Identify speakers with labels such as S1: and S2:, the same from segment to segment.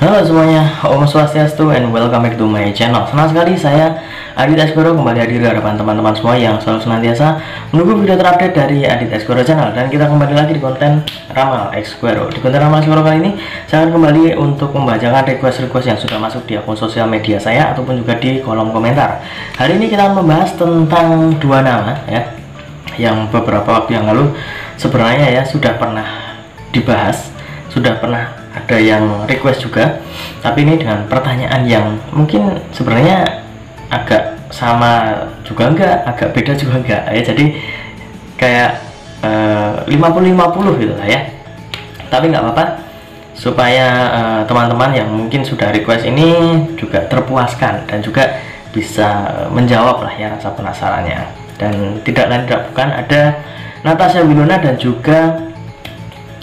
S1: Halo semuanya, Om Swastiastu and welcome back to my channel. Senang sekali saya Adit Esgoro kembali hadir di hadapan teman-teman semua yang selalu senantiasa menunggu video terupdate dari Adit Esgoro channel. Dan kita kembali lagi di konten Ramal Esgoro. Di konten Ramal Esgoro kali ini saya akan kembali untuk membacakan request-request yang sudah masuk di akun sosial media saya ataupun juga di kolom komentar. Hari ini kita akan membahas tentang dua nama ya, yang beberapa waktu yang lalu sebenarnya ya sudah pernah dibahas, sudah pernah ada yang request juga, tapi ini dengan pertanyaan yang mungkin sebenarnya agak sama juga enggak, agak beda juga enggak ya, jadi kayak 50-50 gitu lah ya. Tapi nggak apa-apa, supaya teman-teman yang mungkin sudah request ini juga terpuaskan dan juga bisa menjawab lah ya rasa penasarannya. Dan tidak lain tidak bukan, ada Natasha Wilona dan juga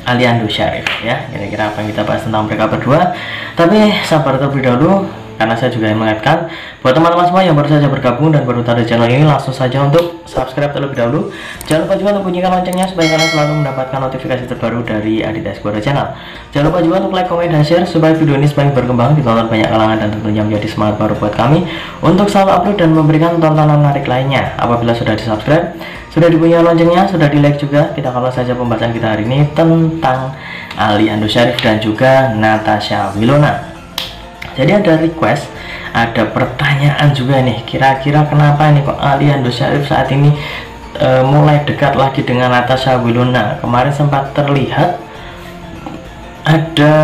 S1: Aliando Syarif ya. Kira-kira apa yang kita bahas tentang mereka berdua. Tapi sabar terlebih dahulu, karena saya juga mengingatkan buat teman-teman semua yang baru saja bergabung dan baru tahu di channel ini, langsung saja untuk subscribe terlebih dahulu. Jangan lupa juga untuk bunyikan loncengnya supaya kalian selalu mendapatkan notifikasi terbaru dari Adit Esgoro channel. Jangan lupa juga untuk like, comment, dan share supaya video ini semakin berkembang, ditonton banyak kalangan, dan tentunya menjadi semangat baru buat kami untuk selalu upload dan memberikan tontonan menarik lainnya. Apabila sudah di subscribe, sudah dibunyikan loncengnya, sudah di like juga, kita kalau saja pembahasan kita hari ini tentang Aliando Syarif dan juga Natasha Wilona. Jadi ada request, ada pertanyaan juga nih, kira-kira kenapa nih kok Aliando Syarif saat ini mulai dekat lagi dengan Natasha Wilona. Kemarin sempat terlihat ada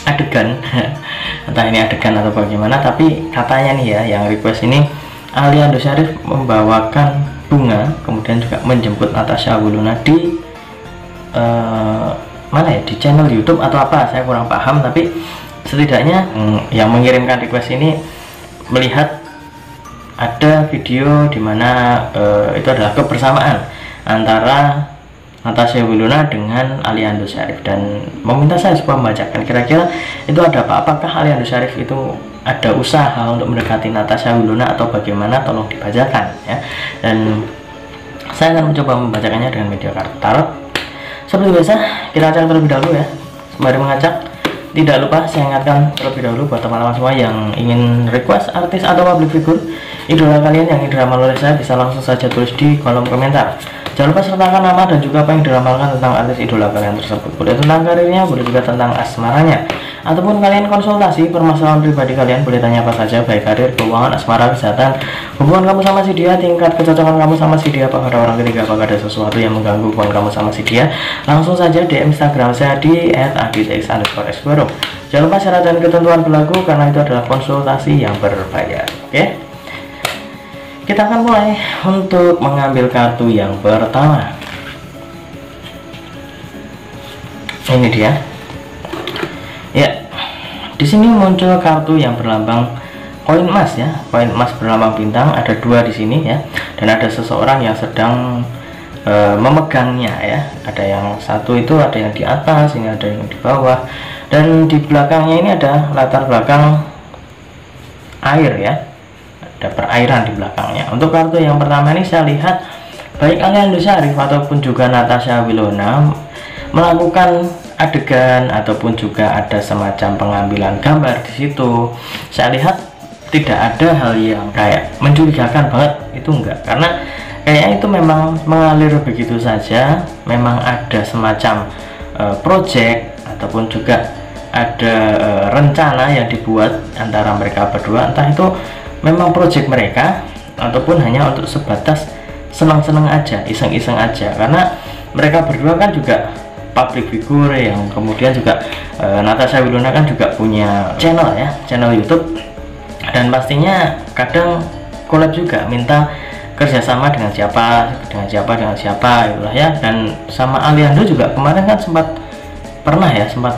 S1: adegan entah ini adegan atau bagaimana, tapi katanya nih ya, yang request ini Aliando Syarif membawakan bunga, kemudian juga menjemput Natasha Wilona di mana ya, di channel YouTube atau apa, saya kurang paham. Tapi setidaknya yang mengirimkan request ini melihat ada video dimana itu adalah kebersamaan antara Natasha Wilona dengan Aliando Syarif, dan meminta saya supaya membacakan kira-kira itu ada apa. Apakah Aliando Syarif itu ada usaha untuk mendekati Natasha Wilona atau bagaimana, tolong dibacakan ya. Dan saya akan mencoba membacakannya dengan media kartu tarot. Seperti biasa, kita acak terlebih dahulu ya. Sembari mengacak, tidak lupa saya ingatkan terlebih dahulu buat teman-teman semua yang ingin request artis atau public figure idola kalian yang diramal oleh saya, bisa langsung saja tulis di kolom komentar. Jangan lupa sertakan nama dan juga apa yang diramalkan tentang artis idola kalian tersebut. Boleh tentang karirnya, boleh juga tentang asmaranya, ataupun kalian konsultasi permasalahan pribadi kalian, boleh tanya apa saja, baik karir, keuangan, asmara, kesehatan, hubungan kamu sama si dia, tingkat kecocokan kamu sama si dia, apakah ada orang ketiga, apakah ada sesuatu yang mengganggu hubungan kamu sama si dia, langsung saja DM Instagram saya di @aditx_esgoro. Jangan lupa syarat dan ketentuan berlaku karena itu adalah konsultasi yang berbayar. Oke? Kita akan mulai untuk mengambil kartu yang pertama. Ini dia. Ya, di sini muncul kartu yang berlambang koin emas ya, koin emas berlambang bintang. Ada dua di sini ya, dan ada seseorang yang sedang memegangnya ya. Ada yang satu itu ada yang di atas, ini ada yang di bawah, dan di belakangnya ini ada latar belakang air ya. Ada perairan di belakangnya. Untuk kartu yang pertama ini saya lihat baik Aliando Syarif ataupun juga Natasha Wilona melakukan adegan ataupun juga ada semacam pengambilan gambar di situ. Saya lihat tidak ada hal yang kayak mencurigakan banget, itu enggak, karena kayaknya itu memang mengalir begitu saja. Memang ada semacam project ataupun juga ada rencana yang dibuat antara mereka berdua, entah itu memang project mereka ataupun hanya untuk sebatas senang-senang aja, iseng-iseng aja, karena mereka berdua kan juga public figure yang kemudian juga Natasha Wilona kan juga punya channel ya, channel YouTube, dan pastinya kadang collab juga, minta kerjasama dengan siapa itulah ya. Dan sama Aliando juga kemarin kan sempat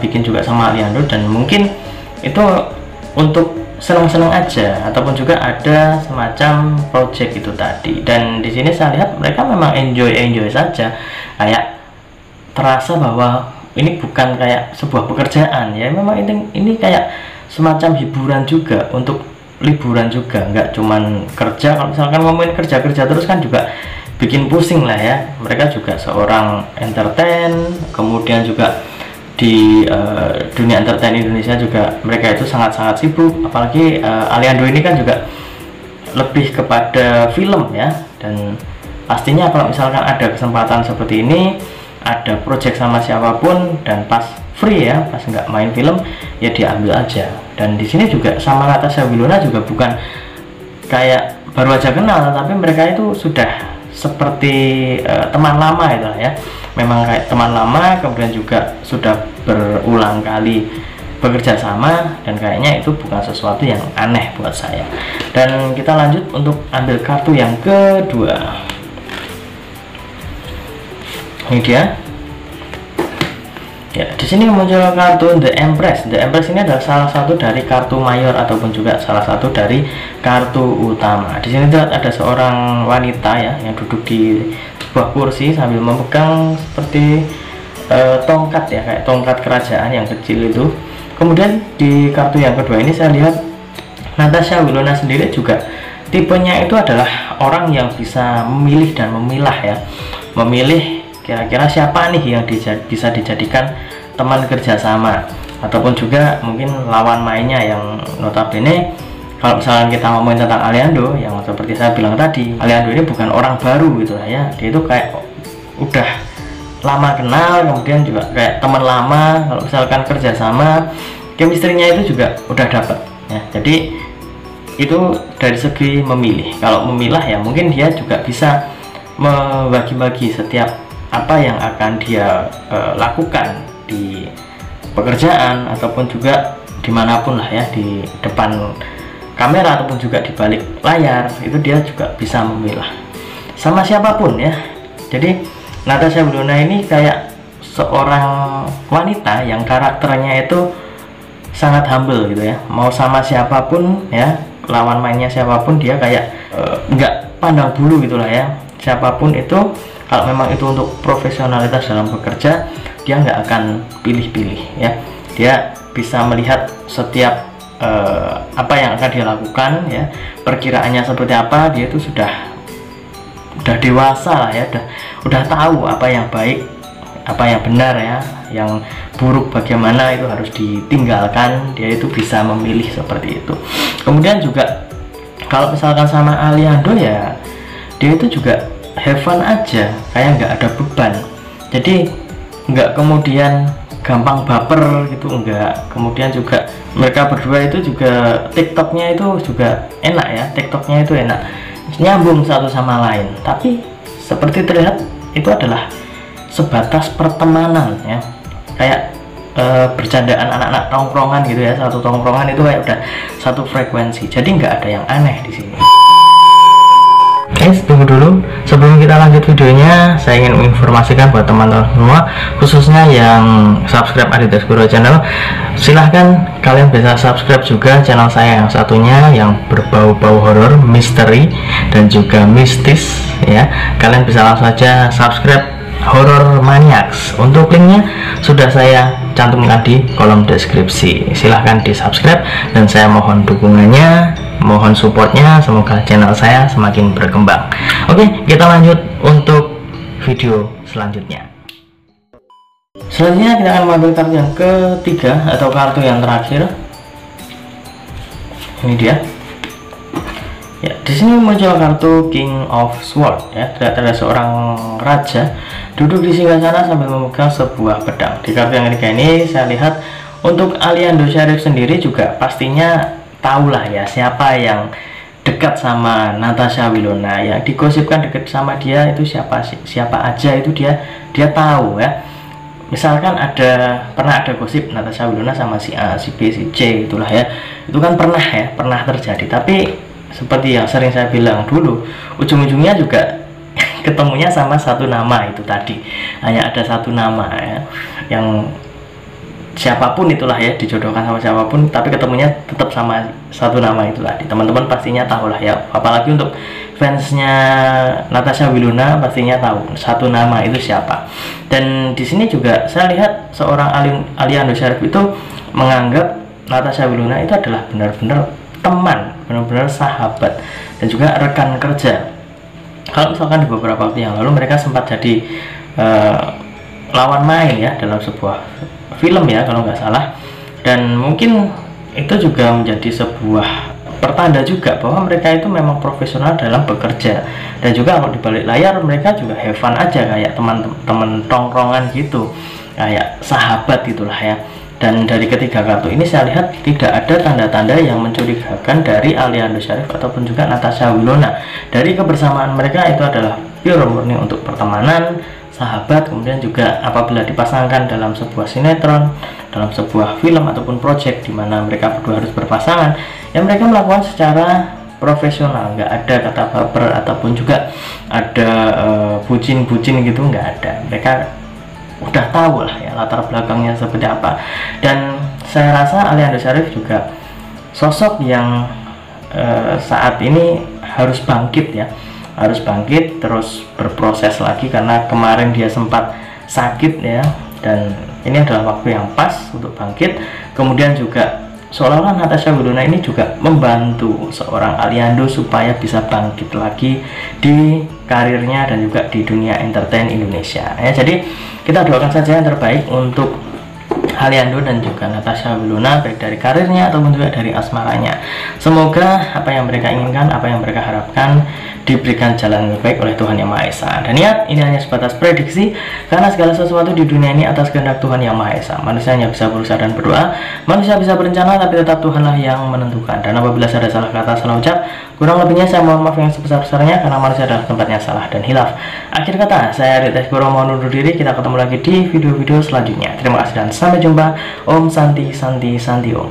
S1: bikin juga sama Aliando, dan mungkin itu untuk senang-senang aja ataupun juga ada semacam project itu tadi. Dan di sini saya lihat mereka memang enjoy saja, kayak terasa bahwa ini bukan kayak sebuah pekerjaan ya, memang ini kayak semacam hiburan juga, untuk liburan juga, nggak cuman kerja. Kalau misalkan ngomongin kerja terus kan juga bikin pusing lah ya. Mereka juga seorang entertain, kemudian juga di dunia entertain Indonesia juga mereka itu sangat-sangat sibuk, apalagi Aliando ini kan juga lebih kepada film ya, dan pastinya kalau misalkan ada kesempatan seperti ini, ada project sama siapapun dan pas free ya, pas nggak main film ya diambil aja. Dan di sini juga sama Natasha Wilona juga bukan kayak baru aja kenal, tapi mereka itu sudah seperti teman lama itu ya, memang kayak teman lama, kemudian juga sudah berulang kali bekerja sama, dan kayaknya itu bukan sesuatu yang aneh buat saya. Dan kita lanjut untuk ambil kartu yang kedua. Ini dia. Ya, di sini muncul kartu The Empress. The Empress ini adalah salah satu dari kartu mayor ataupun juga salah satu dari kartu utama. Di sini terlihat ada seorang wanita ya yang duduk di sebuah kursi sambil memegang seperti tongkat ya, kayak tongkat kerajaan yang kecil itu. Kemudian di kartu yang kedua ini saya lihat Natasha Wilona sendiri juga tipenya itu adalah orang yang bisa memilih dan memilah ya, memilih kira-kira siapa nih yang bisa dijadikan teman kerjasama, ataupun juga mungkin lawan mainnya yang notabene kalau misalnya kita ngomongin tentang Aliando, yang seperti saya bilang tadi, Aliando ini bukan orang baru gitu lah ya, dia itu kayak udah lama kenal, kemudian juga kayak teman lama. Kalau misalkan kerjasama, chemistry-nya itu juga udah dapet ya. Jadi itu dari segi memilih. Kalau memilah ya mungkin dia juga bisa membagi-bagi setiap apa yang akan dia lakukan di pekerjaan ataupun juga dimanapun lah ya, di depan kamera ataupun juga di balik layar, itu dia juga bisa memilah sama siapapun ya. Jadi Natasha Wilona ini kayak seorang wanita yang karakternya itu sangat humble gitu ya, mau sama siapapun ya, lawan mainnya siapapun dia kayak nggak pandang bulu gitulah ya. Siapapun itu, kalau memang itu untuk profesionalitas dalam bekerja, dia nggak akan pilih-pilih ya. Dia bisa melihat setiap apa yang akan dia lakukan ya, perkiraannya seperti apa, dia itu sudah dewasa lah ya, udah tahu apa yang baik, apa yang benar ya, yang buruk bagaimana itu harus ditinggalkan. Dia itu bisa memilih seperti itu. Kemudian juga kalau misalkan sama Aliando ya, dia itu juga have fun aja, kayak nggak ada beban. Jadi nggak kemudian gampang baper gitu, enggak. Kemudian juga mereka berdua itu juga TikToknya itu juga enak ya, TikToknya itu enak, nyambung satu sama lain. Tapi seperti terlihat itu adalah sebatas pertemanan ya, kayak bercandaan anak-anak tongkrongan gitu ya. Satu tongkrongan itu kayak udah satu frekuensi, jadi nggak ada yang aneh di sini. Guys, tunggu dulu, sebelum kita lanjut videonya, saya ingin menginformasikan buat teman-teman semua, khususnya yang subscribe Aditya Asgoro Channel, silahkan kalian bisa subscribe juga channel saya yang satunya yang berbau-bau horor, misteri dan juga mistis ya. Kalian bisa langsung saja subscribe Horror Maniacs. Untuk linknya sudah saya cantumkan di kolom deskripsi. Silahkan di subscribe dan saya mohon dukungannya, mohon supportnya, semoga channel saya semakin berkembang. Oke, kita lanjut untuk video selanjutnya. Selanjutnya kita akan mengambil kartu yang ketiga atau kartu yang terakhir. Ini dia. Ya, di sini muncul kartu King of Swords ya. Terlihat ada seorang raja duduk di singgasana sambil memegang sebuah pedang. Di kartu yang ketiga ini saya lihat untuk Aliando Syarif sendiri juga pastinya tahulah ya siapa yang dekat sama Natasha Wilona, yang digosipkan dekat sama dia itu siapa aja itu dia tahu ya. Misalkan pernah ada gosip Natasha Wilona sama si A, si B, si C itulah ya, itu kan pernah terjadi. Tapi seperti yang sering saya bilang dulu, ujung-ujungnya juga ketemunya sama satu nama itu tadi, hanya ada satu nama ya, yang siapapun itulah ya, dijodohkan sama siapapun, tapi ketemunya tetap sama satu nama itu tadi. Teman-teman pastinya tahu lah ya, apalagi untuk fansnya Natasha Wilona pastinya tahu satu nama itu siapa. Dan di sini juga saya lihat seorang Aliando Syarif itu menganggap Natasha Wilona itu adalah benar-benar teman, benar-benar sahabat dan juga rekan kerja. Kalau misalkan di beberapa waktu yang lalu mereka sempat jadi lawan main ya dalam sebuah film ya kalau nggak salah, dan mungkin itu juga menjadi sebuah pertanda juga bahwa mereka itu memang profesional dalam bekerja, dan juga kalau di balik layar mereka juga have fun aja kayak teman-teman tongkrongan gitu, kayak sahabat gitulah ya. Dan dari ketiga kartu ini saya lihat tidak ada tanda-tanda yang mencurigakan dari Aliando Syarif ataupun juga Natasha Wilona. Dari kebersamaan mereka itu adalah pure murni untuk pertemanan, sahabat, kemudian juga apabila dipasangkan dalam sebuah sinetron, dalam sebuah film ataupun project di mana mereka berdua harus berpasangan, ya mereka melakukan secara profesional, nggak ada kata baper ataupun juga ada bucin-bucin gitu, nggak ada. Mereka udah tahu lah ya latar belakangnya seperti apa, dan saya rasa Aliando Syarif juga sosok yang saat ini harus bangkit ya, harus bangkit terus berproses lagi, karena kemarin dia sempat sakit ya, dan ini adalah waktu yang pas untuk bangkit. Kemudian juga seolah-olah Natasha Wilona ini juga membantu seorang Aliando supaya bisa bangkit lagi di karirnya dan juga di dunia entertain Indonesia ya. Jadi kita doakan saja yang terbaik untuk Aliando dan juga Natasha Wilona, baik dari karirnya ataupun juga dari asmaranya. Semoga apa yang mereka inginkan, apa yang mereka harapkan diberikan jalan yang baik oleh Tuhan Yang Maha Esa. Dan ingat, ini hanya sebatas prediksi, karena segala sesuatu di dunia ini atas kehendak Tuhan Yang Maha Esa. Manusia hanya bisa berusaha dan berdoa, manusia bisa berencana, tapi tetap Tuhanlah yang menentukan. Dan apabila saya ada salah kata, salah ucap, kurang lebihnya saya mohon maaf yang sebesar-besarnya, karena manusia adalah tempatnya salah dan hilaf. Akhir kata, saya Adit Esgoro mohon undur diri. Kita ketemu lagi di video-video selanjutnya. Terima kasih dan sampai jumpa. Om Santi Santi Santi Om.